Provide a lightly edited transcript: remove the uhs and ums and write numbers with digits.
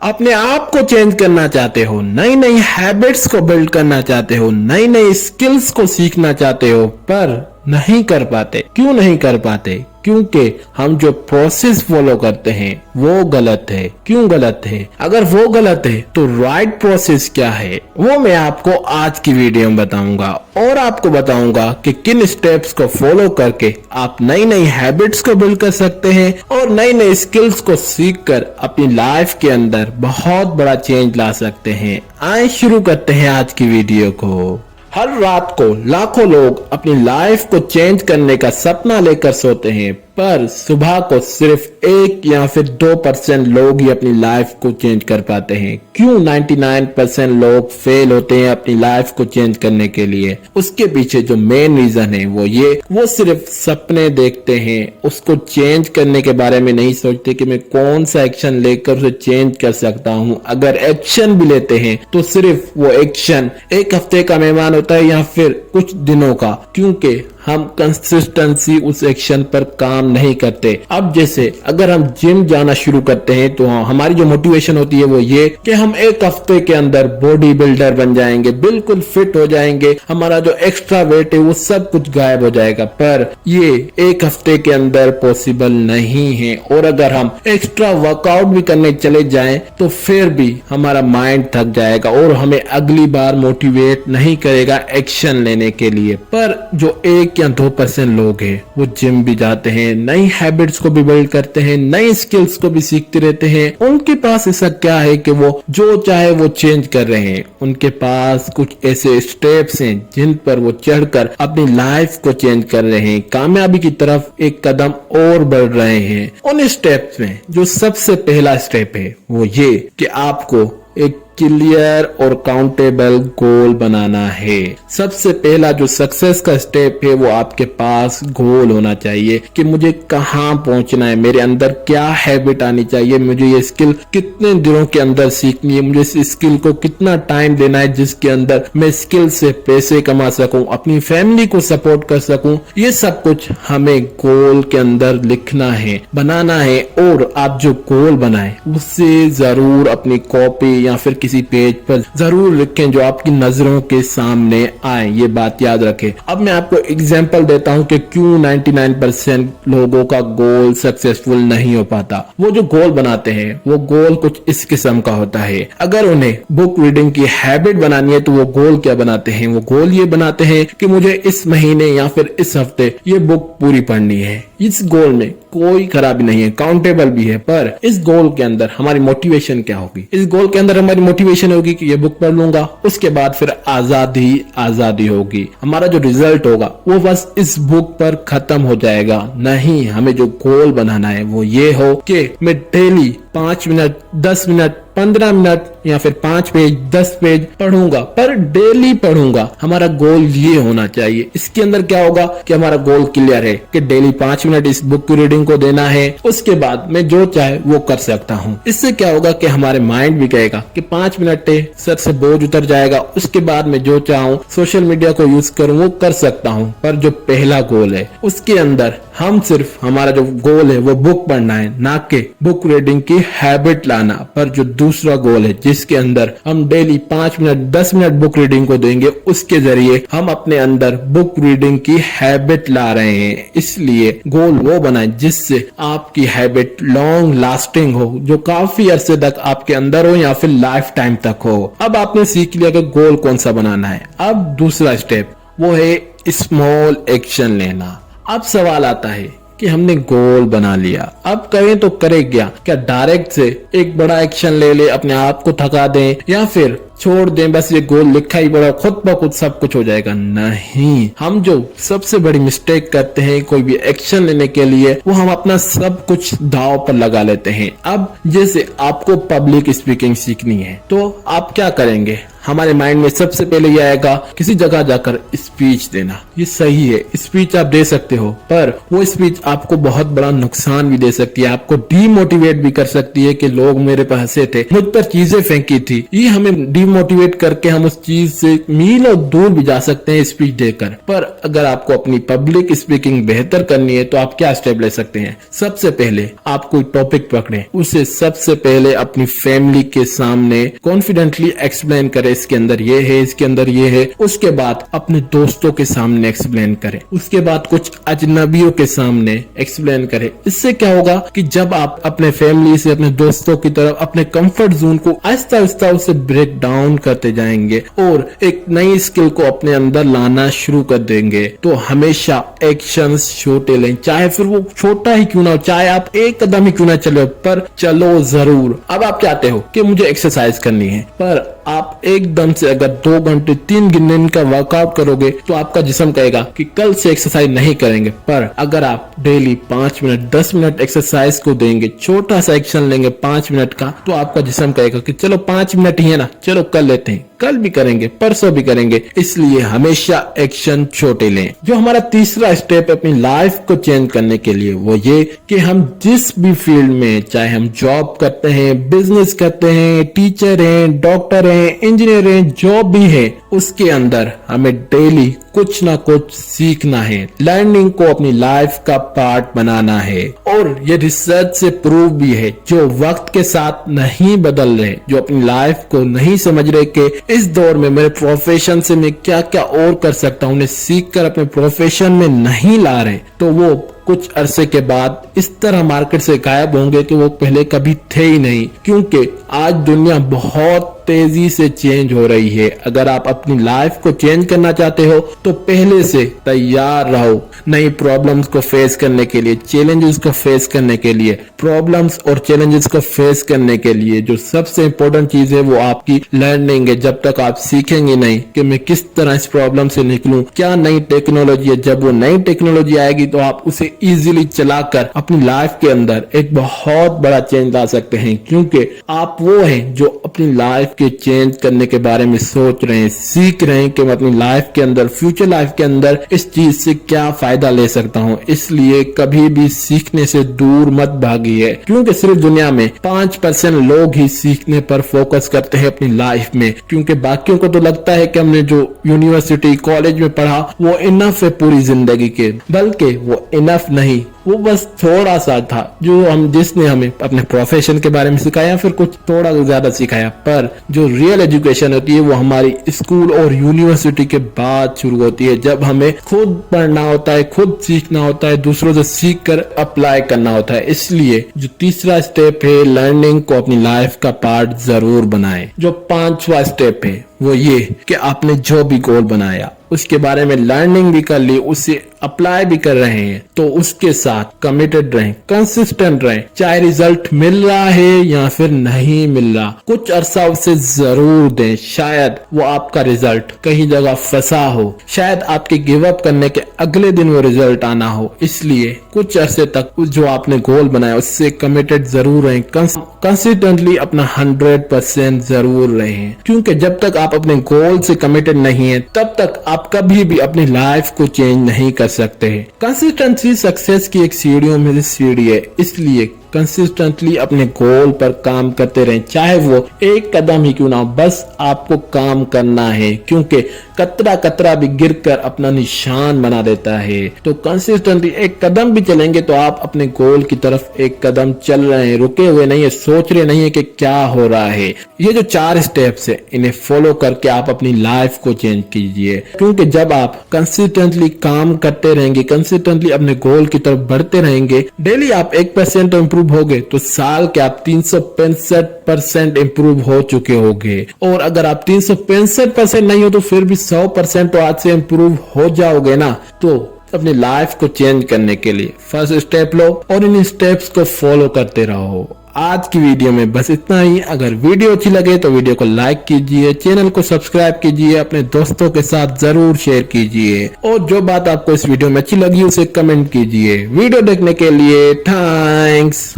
अपने आप को चेंज करना चाहते हो, नई नई हैबिट्स को बिल्ड करना चाहते हो, नई नई स्किल्स को सीखना चाहते हो, पर नहीं कर पाते। क्यों नहीं कर पाते? क्योंकि हम जो प्रोसेस फॉलो करते हैं वो गलत है। क्यों गलत है? अगर वो गलत है तो राइट प्रोसेस क्या है, वो मैं आपको आज की वीडियो में बताऊंगा और आपको बताऊंगा कि किन स्टेप्स को फॉलो करके आप नई नई हैबिट्स को बिल्ड कर सकते हैं और नई नई स्किल्स को सीखकर अपनी लाइफ के अंदर बहुत बड़ा चेंज ला सकते हैं। आइए शुरू करते हैं आज की वीडियो को। हर रात को लाखों लोग अपनी लाइफ को चेंज करने का सपना लेकर सोते हैं, पर सुबह को सिर्फ 1 या फिर 2% लोग ही अपनी लाइफ को चेंज कर पाते हैं। क्यों 99% लोग फेल होते हैं अपनी लाइफ को चेंज करने के लिए? उसके पीछे जो मेन रीजन है वो सिर्फ सपने देखते हैं, उसको चेंज करने के बारे में नहीं सोचते कि मैं कौन सा एक्शन लेकर उसे चेंज कर सकता हूँ। अगर एक्शन भी लेते हैं तो सिर्फ वो एक्शन 1 हफ्ते का मेहमान होता है या फिर कुछ दिनों का, क्योंकि हम कंसिस्टेंसी उस एक्शन पर काम नहीं करते। अब जैसे अगर हम जिम जाना शुरू करते हैं तो हमारी जो मोटिवेशन होती है वो ये कि हम 1 हफ्ते के अंदर बॉडी बिल्डर बन जाएंगे, बिल्कुल फिट हो जाएंगे, हमारा जो एक्स्ट्रा वेट है वो सब कुछ गायब हो जाएगा। पर ये 1 हफ्ते के अंदर पॉसिबल नहीं है और अगर हम एक्स्ट्रा वर्कआउट भी करने चले जाएं तो फिर भी हमारा माइंड थक जाएगा और हमें अगली बार मोटिवेट नहीं करेगा एक्शन लेने के लिए। पर जो 1 या 2% लोग हैं वो जिम भी जाते हैं, नई हैबिट्स को भी बिल्ड करते हैं, नई स्किल्स को भी सीखते रहते हैं। उनके पास ऐसा क्या है कि वो जो चाहे वो चेंज कर रहे हैं? उनके पास कुछ ऐसे स्टेप्स हैं जिन पर वो चढ़कर अपनी लाइफ को चेंज कर रहे हैं, कामयाबी की तरफ एक कदम और बढ़ रहे हैं। उन स्टेप्स में जो सबसे पहला स्टेप है वो ये कि आपको एक क्लियर और काउंटेबल गोल बनाना है। सबसे पहला जो सक्सेस का स्टेप है वो आपके पास गोल होना चाहिए कि मुझे कहाँ पहुंचना है, मेरे अंदर क्या हैबिट आनी चाहिए, मुझे ये स्किल कितने दिनों के अंदर सीखनी है, मुझे इस स्किल को कितना टाइम देना है जिसके अंदर मैं स्किल से पैसे कमा सकूं, अपनी फैमिली को सपोर्ट कर सकूं। ये सब कुछ हमें गोल के अंदर लिखना है, बनाना है। और आप जो गोल बनाए उससे जरूर अपनी कॉपी या फिर किसी पेज पर जरूर लिखें जो आपकी नजरों के सामने आए। ये बात याद रखें। अब मैं आपको एग्जांपल देता हूं कि क्यों 99% लोगों का गोल सक्सेसफुल नहीं हो पाता। वो जो गोल बनाते हैं वो गोल कुछ इस किस्म का होता है। अगर उन्हें बुक रीडिंग की हैबिट बनानी है तो वो गोल क्या बनाते हैं? वो गोल ये बनाते हैं कि मुझे इस महीने या फिर इस हफ्ते ये बुक पूरी पढ़नी है। इस गोल में कोई खराबी नहीं है, काउंटेबल भी है, पर इस गोल के अंदर हमारी मोटिवेशन क्या होगी? इस गोल के अंदर हमारी मोटिवेशन होगी कि ये बुक पढ़ लूंगा, उसके बाद फिर आजादी होगी। हमारा जो रिजल्ट होगा वो बस इस बुक पर खत्म हो जाएगा। नहीं, हमें जो गोल बनाना है वो ये हो कि मैं डेली 5 मिनट, 10 मिनट, 15 मिनट या फिर 5 पेज, 10 पेज पढ़ूंगा, पर डेली पढ़ूंगा। हमारा गोल ये होना चाहिए। इसके अंदर क्या होगा कि हमारा गोल क्लियर है कि डेली 5 मिनट इस बुक की रीडिंग को देना है, उसके बाद मैं जो चाहे वो कर सकता हूँ। इससे क्या होगा कि हमारे माइंड भी कहेगा कि 5 मिनट है, सर से बोझ उतर जाएगा, उसके बाद मैं जो चाहूँ सोशल मीडिया को यूज करूँ वो कर सकता हूँ। पर जो पहला गोल है उसके अंदर हम सिर्फ हमारा जो गोल है वो बुक पढ़ना है, ना कि बुक रीडिंग की हैबिट लाना। पर जो दूसरा गोल है जिसके अंदर हम daily 5 minute, 10 minute book reading को देंगे, उसके जरिए हम अपने अंदर बुक रीडिंग की हैबिट ला रहे हैं। इसलिए गोल वो बनाएं जिससे आपकी हैबिट लॉन्ग लास्टिंग हो, जो काफी अरसे तक आपके अंदर हो या फिर लाइफ टाइम तक हो। अब आपने सीख लिया कि गोल कौन सा बनाना है। अब दूसरा स्टेप वो है स्मॉल एक्शन लेना। अब सवाल आता है कि हमने गोल बना लिया, अब करें तो करे क्या डायरेक्ट से एक बड़ा एक्शन ले ले, अपने आप को थका दें, या फिर छोड़ दें बस ये गोल लिखा ही बड़ा खुद ब खुद सब कुछ हो जाएगा? नहीं, हम जो सबसे बड़ी मिस्टेक करते हैं कोई भी एक्शन लेने के लिए वो हम अपना सब कुछ दांव पर लगा लेते हैं। अब जैसे आपको पब्लिक स्पीकिंग सीखनी है तो आप क्या करेंगे? हमारे माइंड में सबसे पहले ये आएगा किसी जगह जाकर स्पीच देना। ये सही है, स्पीच आप दे सकते हो, पर वो स्पीच आपको बहुत बड़ा नुकसान भी दे सकती है, आपको डीमोटिवेट भी कर सकती है कि लोग मेरे पे हंसे थे, मुझ पर चीजें फेंकी थी। ये हमें डीमोटिवेट करके हम उस चीज से मीलों दूर भी जा सकते हैं स्पीच देकर। पर अगर आपको अपनी पब्लिक स्पीकिंग बेहतर करनी है तो आप क्या स्टेप ले सकते हैं? सबसे पहले आप कोई टॉपिक पकड़े, उसे सबसे पहले अपनी फैमिली के सामने कॉन्फिडेंटली एक्सप्लेन करें, इसके अंदर ये है, इसके अंदर ये है। उसके बाद अपने दोस्तों के सामने एक्सप्लेन करें, उसके बाद कुछ अजनबियों के सामने एक्सप्लेन करें। इससे क्या होगा कि जब आप अपने फैमिली से अपने दोस्तों की तरफ अपने कंफर्ट जोन को आहिस्ता आहिस्ता उसे ब्रेक डाउन करते जाएंगे और एक नई स्किल को अपने अंदर लाना शुरू कर देंगे, तो हमेशा एक्शंस छोटे लें, चाहे फिर वो छोटा ही क्यों ना हो, चाहे आप एक कदम ही क्यों ना चलो, पर चलो जरूर। अब आप चाहते हो कि मुझे एक्सरसाइज करनी है, पर आप एकदम से अगर 2 घंटे 3 दिन का वर्कआउट करोगे तो आपका जिस्म कहेगा कि कल से एक्सरसाइज नहीं करेंगे। पर अगर आप डेली 5 मिनट 10 मिनट एक्सरसाइज को देंगे, छोटा सा एक्शन लेंगे 5 मिनट का, तो आपका जिस्म कहेगा कि चलो 5 मिनट ही है ना, चलो कर लेते हैं, कल भी करेंगे, परसों भी करेंगे। इसलिए हमेशा एक्शन छोटे लें। जो हमारा तीसरा स्टेप है अपनी लाइफ को चेंज करने के लिए, वो ये कि हम जिस भी फील्ड में, चाहे हम जॉब करते हैं, बिजनेस करते हैं, टीचर हैं, डॉक्टर हैं, इंजीनियर हैं, जॉब भी है, उसके अंदर हमें डेली कुछ ना कुछ सीखना है, लर्निंग को अपनी लाइफ का पार्ट बनाना है। और ये रिसर्च से प्रूव भी है, जो वक्त के साथ नहीं बदल रहे, जो अपनी लाइफ को नहीं समझ रहे कि इस दौर में मेरे प्रोफेशन से मैं क्या क्या और कर सकता हूँ, उन्हें सीख कर अपने प्रोफेशन में नहीं ला रहे, तो वो कुछ अरसे के बाद इस तरह मार्केट से गायब होंगे कि वो पहले कभी थे ही नहीं। क्योंकि आज दुनिया बहुत तेजी से चेंज हो रही है। अगर आप अपनी लाइफ को चेंज करना चाहते हो तो पहले से तैयार रहो नई प्रॉब्लम्स को फेस करने के लिए, चैलेंजेस को फेस करने के लिए। प्रॉब्लम्स और चैलेंजेस को फेस करने के लिए जो सबसे इंपॉर्टेंट चीज है वो आपकी लर्निंग है। जब तक आप सीखेंगे नहीं कि मैं किस तरह इस प्रॉब्लम से निकलूं, क्या नई टेक्नोलॉजी है, जब वो नई टेक्नोलॉजी आएगी तो आप उसे इजीली चलाकर अपनी लाइफ के अंदर एक बहुत बड़ा चेंज ला सकते हैं। क्योंकि आप वो हैं जो अपनी लाइफ के चेंज करने के बारे में सोच रहे हैं, सीख रहे हैं कि मैं अपनी लाइफ के अंदर, फ्यूचर लाइफ के अंदर इस चीज से क्या फायदा ले सकता हूं। इसलिए कभी भी सीखने से दूर मत भागिए, क्योंकि सिर्फ दुनिया में 5% लोग ही सीखने पर फोकस करते हैं अपनी लाइफ में। क्योंकि बाकियों को तो लगता है कि हमने जो यूनिवर्सिटी कॉलेज में पढ़ा वो इनफ है पूरी जिंदगी के, बल्कि वो इनफ नहीं, वो बस थोड़ा सा था जो जिसने हमें अपने प्रोफेशन के बारे में सिखाया, फिर कुछ थोड़ा ज्यादा सिखाया। पर जो रियल एजुकेशन होती है वो हमारी स्कूल और यूनिवर्सिटी के बाद शुरू होती है, जब हमें खुद पढ़ना होता है, खुद सीखना होता है, दूसरों से सीख कर अप्लाई करना होता है। इसलिए जो तीसरा स्टेप है, लर्निंग को अपनी लाइफ का पार्ट जरूर बनाएं। जो 5वां स्टेप है वो ये कि आपने जो भी गोल बनाया उसके बारे में लर्निंग भी कर ली, उसे अप्लाई भी कर रहे हैं, तो उसके साथ कमिटेड रहें, कंसिस्टेंट रहें। चाहे रिजल्ट मिल रहा है या फिर नहीं मिल रहा, कुछ अरसा उसे जरूर दें। शायद वो आपका रिजल्ट कहीं जगह फंसा हो, शायद आपके गिव अप करने के अगले दिन वो रिजल्ट आना हो। इसलिए कुछ अरसे तक जो आपने गोल बनाया उससे कमिटेड जरूर रहें, कंसिस्टेंटली अपना 100% जरूर रहें। क्योंकि जब तक आप अपने गोल से कमिटेड नहीं है तब तक आप कभी भी अपनी लाइफ को चेंज नहीं कर सकते हैं। कंसिस्टेंसी सक्सेस की एक सीढ़ियों में से सीढ़ी है, इसलिए कंसिस्टेंटली अपने गोल पर काम करते रहें, चाहे वो एक कदम ही क्यों ना हो, बस आपको काम करना है। क्योंकि कतरा कतरा भी गिरकर अपना निशान बना देता है। तो कंसिस्टेंटली एक कदम भी चलेंगे तो आप अपने गोल की तरफ एक कदम चल रहे हैं, रुके हुए नहीं है, सोच रहे नहीं है कि क्या हो रहा है। ये जो 4 स्टेप्स है इन्हें फॉलो करके आप अपनी लाइफ को चेंज कीजिए। क्योंकि जब आप कंसिस्टेंटली काम करते रहेंगे, कंसिस्टेंटली अपने गोल की तरफ बढ़ते रहेंगे, डेली आप 1% इम्प्रूव हो गए तो साल के आप 365% इम्प्रूव हो चुके होंगे। और अगर आप 365% नहीं हो तो फिर भी 100% तो आज से इम्प्रूव हो जाओगे ना। तो अपनी लाइफ को चेंज करने के लिए फर्स्ट स्टेप लो और इन स्टेप्स को फॉलो करते रहो। आज की वीडियो में बस इतना ही। अगर वीडियो अच्छी लगे तो वीडियो को लाइक कीजिए, चैनल को सब्सक्राइब कीजिए, अपने दोस्तों के साथ जरूर शेयर कीजिए और जो बात आपको इस वीडियो में अच्छी लगी उसे कमेंट कीजिए। वीडियो देखने के लिए थैंक्स।